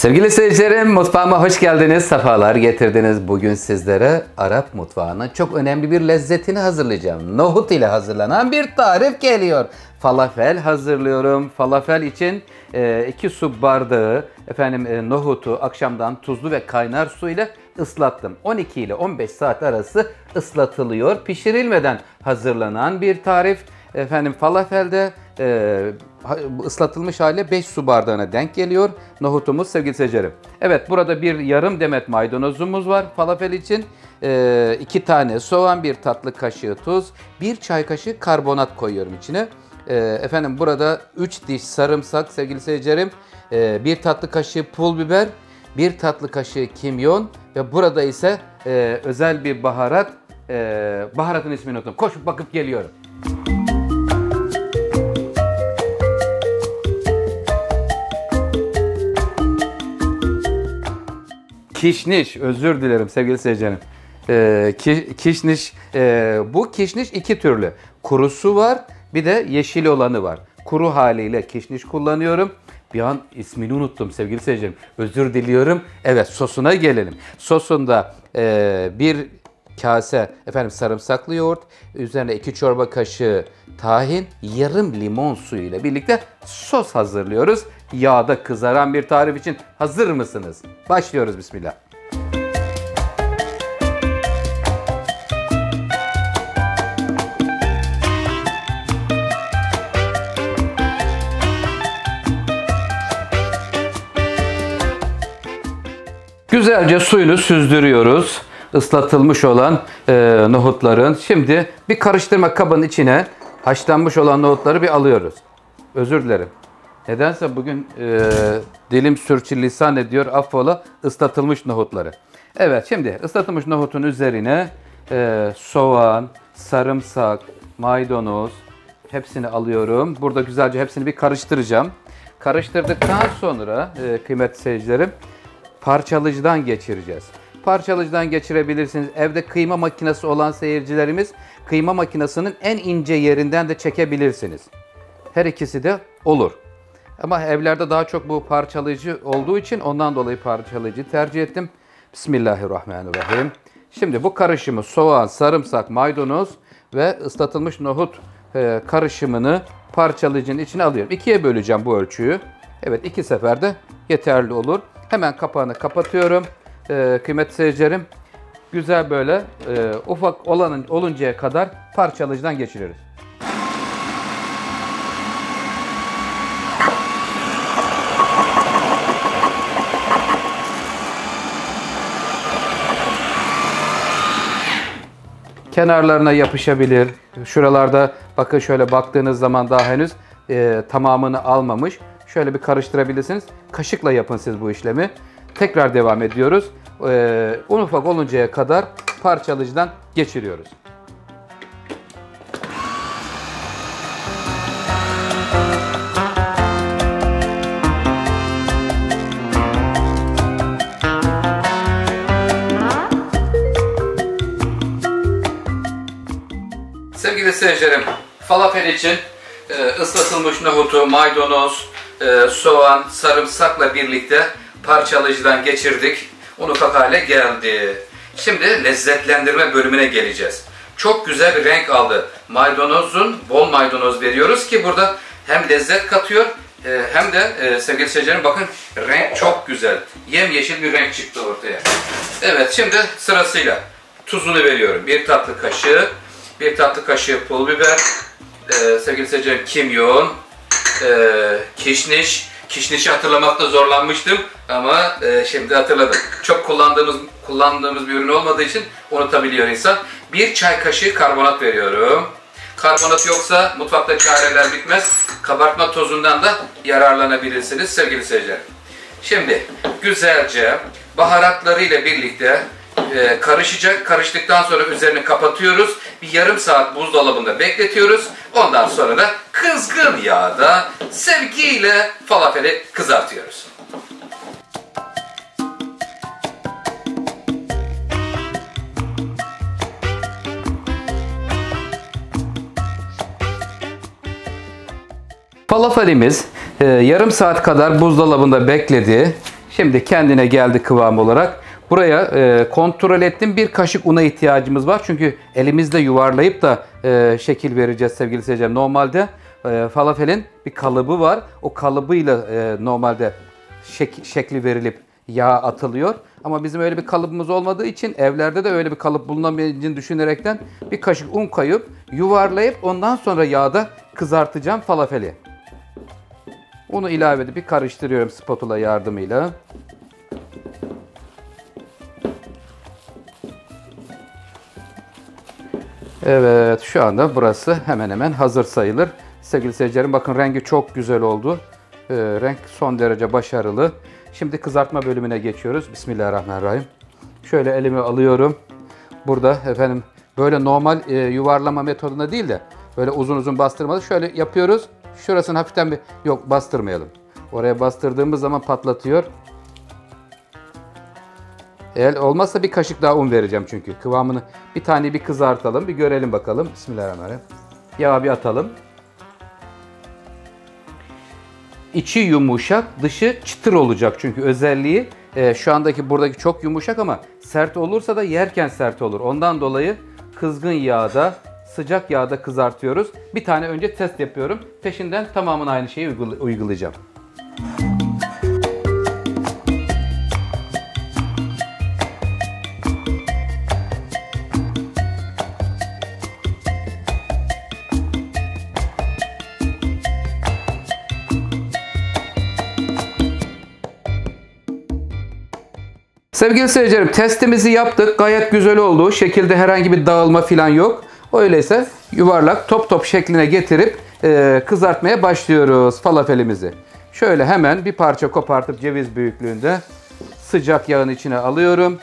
Sevgili seyircilerim, mutfağıma hoş geldiniz, sefalar getirdiniz. Bugün sizlere Arap mutfağının çok önemli bir lezzetini hazırlayacağım. Nohut ile hazırlanan bir tarif geliyor. Falafel hazırlıyorum. Falafel için 2 su bardağı nohutu akşamdan tuzlu ve kaynar su ile ıslattım. 12 ile 15 saat arası ıslatılıyor. Pişirilmeden hazırlanan bir tarif. Falafelde ıslatılmış hali 5 su bardağına denk geliyor nohutumuz sevgili seyircilerim. Evet, burada bir yarım demet maydanozumuz var falafel için. 2 tane soğan, 1 tatlı kaşığı tuz, 1 çay kaşığı karbonat koyuyorum içine. Burada 3 diş sarımsak sevgili seyircilerim, 1 tatlı kaşığı pul biber, 1 tatlı kaşığı kimyon ve burada ise özel bir baharat. Baharatın ismini unuttum. Koşup bakıp geliyorum. Kişniş, özür dilerim sevgili seyircilerim. Kişniş, bu kişniş 2 türlü. Kurusu var, bir de yeşil olanı var. Kuru haliyle kişniş kullanıyorum. Bir an ismini unuttum sevgili seyircilerim. Özür diliyorum. Evet, sosuna gelelim. Sosunda 1 kase sarımsaklı yoğurt, üzerine 2 çorba kaşığı tahin, yarım limon suyu ile birlikte sos hazırlıyoruz. Yağda kızaran bir tarif için hazır mısınız? Başlıyoruz, bismillah. Güzelce suyunu süzdürüyoruz. Islatılmış olan nohutların. Şimdi bir karıştırma kabının içine haşlanmış olan nohutları bir alıyoruz. Özür dilerim. Nedense bugün dilim sürçülisan ediyor, affola, ıslatılmış nohutları. Evet, şimdi ıslatılmış nohutun üzerine soğan, sarımsak, maydanoz hepsini alıyorum. Burada güzelce hepsini bir karıştıracağım. Karıştırdıktan sonra kıymetli seyircilerim, parçalayıcıdan geçireceğiz. Parçalayıcıdan geçirebilirsiniz. Evde kıyma makinesi olan seyircilerimiz kıyma makinesinin en ince yerinden de çekebilirsiniz. Her ikisi de olur. Ama evlerde daha çok bu parçalayıcı olduğu için ondan dolayı parçalayıcı tercih ettim. Bismillahirrahmanirrahim. Şimdi bu karışımı soğan, sarımsak, maydanoz ve ıslatılmış nohut karışımını parçalayıcının içine alıyorum. 2'ye böleceğim bu ölçüyü. Evet, 2 seferde yeterli olur. Hemen kapağını kapatıyorum. Kıymetli seyircilerim, güzel böyle ufak oluncaya kadar parçalayıcıdan geçiriyoruz. Kenarlarına yapışabilir. Şuralarda bakın, şöyle baktığınız zaman daha henüz tamamını almamış. Şöyle bir karıştırabilirsiniz. Kaşıkla yapın siz bu işlemi. Tekrar devam ediyoruz. Un ufak oluncaya kadar parçalayıcıdan geçiriyoruz. Sevgili seyircilerim, falafel için ıslatılmış nohutu, maydanoz, soğan, sarımsakla birlikte parçalayıcıdan geçirdik. Un ufak hale geldi. Şimdi lezzetlendirme bölümüne geleceğiz. Çok güzel bir renk aldı. Maydanozun, bol maydanoz veriyoruz ki burada hem lezzet katıyor hem de sevgili seyircilerim, bakın renk çok güzel. Yemyeşil bir renk çıktı ortaya. Evet, şimdi sırasıyla tuzunu veriyorum. 1 tatlı kaşığı, 1 tatlı kaşığı pul biber, sevgili seyircilerim kimyon, kişniş. Kişnişi hatırlamakta zorlanmıştım ama şimdi hatırladım. Çok kullandığımız bir ürün olmadığı için unutabiliyor insan. 1 çay kaşığı karbonat veriyorum. Karbonat yoksa mutfakta çareler bitmez. Kabartma tozundan da yararlanabilirsiniz sevgili seyirciler. Şimdi güzelce baharatlarıyla birlikte karışacak. Karıştıktan sonra üzerini kapatıyoruz. Bir yarım saat buzdolabında bekletiyoruz. Ondan sonra da kızgın yağda sevgiyle falafeli kızartıyoruz. Falafelimiz yarım saat kadar buzdolabında bekledi. Şimdi kendine geldi kıvam olarak. Buraya kontrol ettim. Bir kaşık una ihtiyacımız var. Çünkü elimizde yuvarlayıp da şekil vereceğiz sevgili seyirciler. Normalde falafelin bir kalıbı var. O kalıbıyla normalde şekli verilip yağ atılıyor. Ama bizim öyle bir kalıbımız olmadığı için evlerde de öyle bir kalıp bulunamayacağını düşünerekten bir kaşık un koyup yuvarlayıp ondan sonra yağda kızartacağım falafeli. Unu ilave edip bir karıştırıyorum spatula yardımıyla. Evet, şu anda burası hemen hemen hazır sayılır. Sevgili seyircilerim, bakın rengi çok güzel oldu. Renk son derece başarılı. Şimdi kızartma bölümüne geçiyoruz. Bismillahirrahmanirrahim. Şöyle elimi alıyorum. Burada efendim böyle normal yuvarlama metodunda değil de böyle uzun uzun bastırmalı. Şöyle yapıyoruz. Şurasını hafiften bir yok bastırmayalım. Oraya bastırdığımız zaman patlatıyor. Eğer olmazsa bir kaşık daha un vereceğim çünkü. Kıvamını bir tane bir kızartalım. Bir görelim bakalım. Bismillahirrahmanirrahim. Yağı bir atalım. İçi yumuşak, dışı çıtır olacak çünkü özelliği şu andaki buradaki çok yumuşak ama sert olursa da yerken sert olur. Ondan dolayı kızgın yağda, sıcak yağda kızartıyoruz. Bir tane önce test yapıyorum. Peşinden tamamını aynı şeyi uygulayacağım. Sevgili seyircilerim, testimizi yaptık. Gayet güzel oldu. Şekilde herhangi bir dağılma falan yok. Öyleyse yuvarlak top top şekline getirip kızartmaya başlıyoruz falafelimizi. Şöyle hemen bir parça kopartıp ceviz büyüklüğünde sıcak yağın içine alıyorum.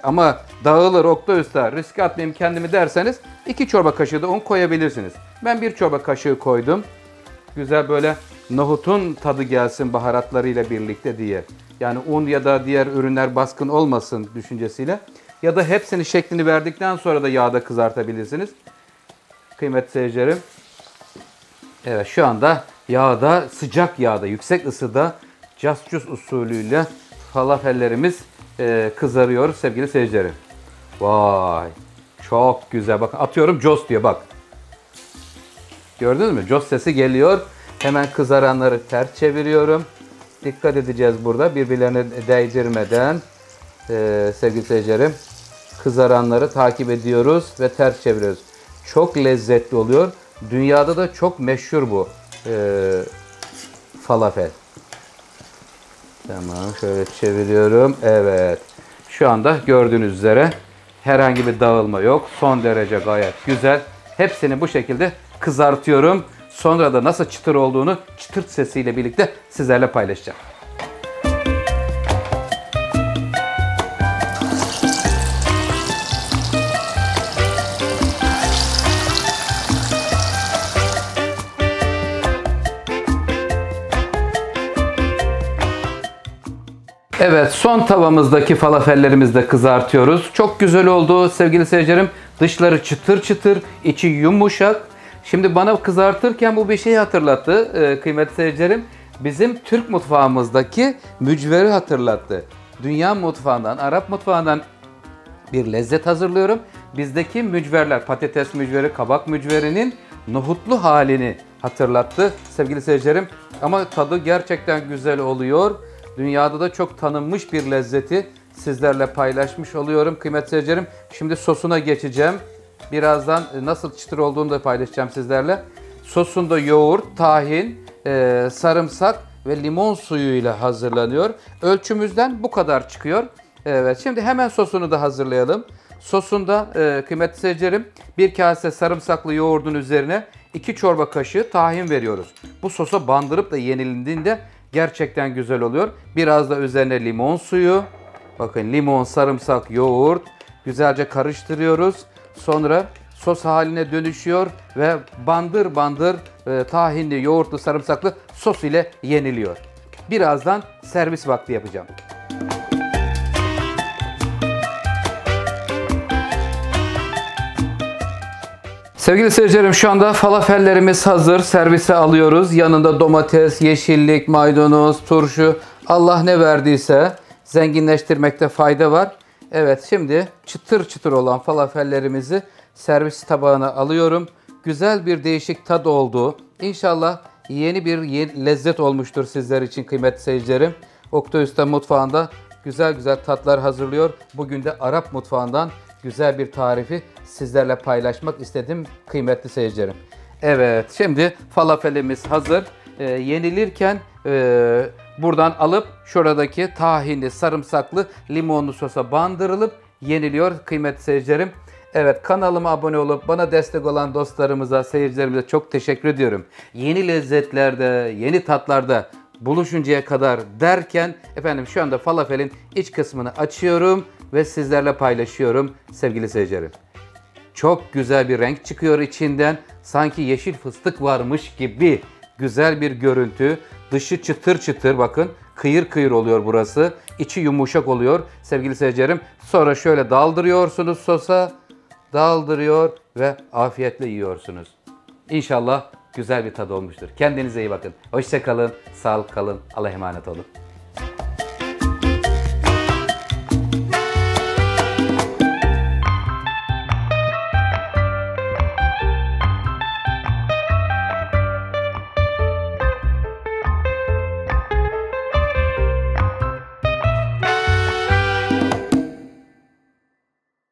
Ama dağılır Oktay Usta, risk atmayayım kendimi derseniz 2 çorba kaşığı da un koyabilirsiniz. Ben 1 çorba kaşığı koydum. Güzel böyle nohutun tadı gelsin baharatlarıyla birlikte diye. Yani un ya da diğer ürünler baskın olmasın düşüncesiyle. Ya da hepsini şeklini verdikten sonra da yağda kızartabilirsiniz. Kıymetli seyircilerim. Evet, şu anda yağda, sıcak yağda, yüksek ısıda cascus usulüyle falafellerimiz kızarıyor sevgili seyircilerim. Vay, çok güzel. Bakın atıyorum, cos diyor bak. Gördünüz mü? Cos sesi geliyor. Hemen kızaranları ters çeviriyorum. Dikkat edeceğiz burada birbirlerine değdirmeden sevgili seyircilerim. Kızaranları takip ediyoruz ve ters çeviriyoruz. Çok lezzetli oluyor. Dünyada da çok meşhur bu falafel. Tamam, şöyle çeviriyorum. Evet. Şu anda gördüğünüz üzere herhangi bir dağılma yok. Son derece gayet güzel. Hepsini bu şekilde kızartıyorum. Sonra da nasıl çıtır olduğunu çıtırt sesiyle birlikte sizlerle paylaşacağım. Evet, son tavamızdaki falafellerimizi de kızartıyoruz. Çok güzel oldu sevgili seyircilerim. Dışları çıtır çıtır, içi yumuşak. Şimdi bana kızartırken bu bir şeyi hatırlattı kıymetli seyircilerim. Bizim Türk mutfağımızdaki mücveri hatırlattı. Dünya mutfağından, Arap mutfağından bir lezzet hazırlıyorum. Bizdeki mücverler, patates mücveri, kabak mücverinin nohutlu halini hatırlattı sevgili seyircilerim. Ama tadı gerçekten güzel oluyor. Dünyada da çok tanınmış bir lezzeti sizlerle paylaşmış oluyorum kıymetli seyircilerim. Şimdi sosuna geçeceğim. Birazdan nasıl çıtır olduğunu da paylaşacağım sizlerle. Sosunda yoğurt, tahin, sarımsak ve limon suyuyla hazırlanıyor. Ölçümüzden bu kadar çıkıyor. Evet, şimdi hemen sosunu da hazırlayalım. Sosunda kıymetli seyircilerim, bir kase sarımsaklı yoğurdun üzerine 2 çorba kaşığı tahin veriyoruz. Bu sosa bandırıp da yenilindiğinde gerçekten güzel oluyor. Biraz da üzerine limon suyu. Bakın, limon, sarımsak, yoğurt. Güzelce karıştırıyoruz. Sonra sos haline dönüşüyor ve bandır bandır tahinli, yoğurtlu, sarımsaklı sos ile yeniliyor. Birazdan servis vakti yapacağım. Sevgili seyircilerim, şu anda falafellerimiz hazır. Servise alıyoruz. Yanında domates, yeşillik, maydanoz, turşu Allah ne verdiyse zenginleştirmekte fayda var. Evet, şimdi çıtır çıtır olan falafellerimizi servis tabağına alıyorum. Güzel bir değişik tat oldu. İnşallah yeni bir lezzet olmuştur sizler için kıymetli seyircilerim. Oktay Usta mutfağında güzel güzel tatlar hazırlıyor. Bugün de Arap mutfağından güzel bir tarifi sizlerle paylaşmak istedim kıymetli seyircilerim. Evet, şimdi falafelimiz hazır. Yenilirken buradan alıp şuradaki tahinli, sarımsaklı, limonlu sosa bandırılıp yeniliyor kıymetli seyircilerim. Evet, kanalıma abone olup bana destek olan dostlarımıza, seyircilerimize çok teşekkür ediyorum. Yeni lezzetlerde, yeni tatlarda buluşuncaya kadar derken efendim şu anda falafelin iç kısmını açıyorum ve sizlerle paylaşıyorum sevgili seyircilerim. Çok güzel bir renk çıkıyor içinden. Sanki yeşil fıstık varmış gibi güzel bir görüntü. Dışı çıtır çıtır, bakın kıyır kıyır oluyor burası. İçi yumuşak oluyor sevgili seyircilerim. Sonra şöyle daldırıyorsunuz sosa. Daldırıyor ve afiyetle yiyorsunuz. İnşallah güzel bir tadı olmuştur. Kendinize iyi bakın. Hoşça kalın, sağlıklı kalın. Allah'a emanet olun.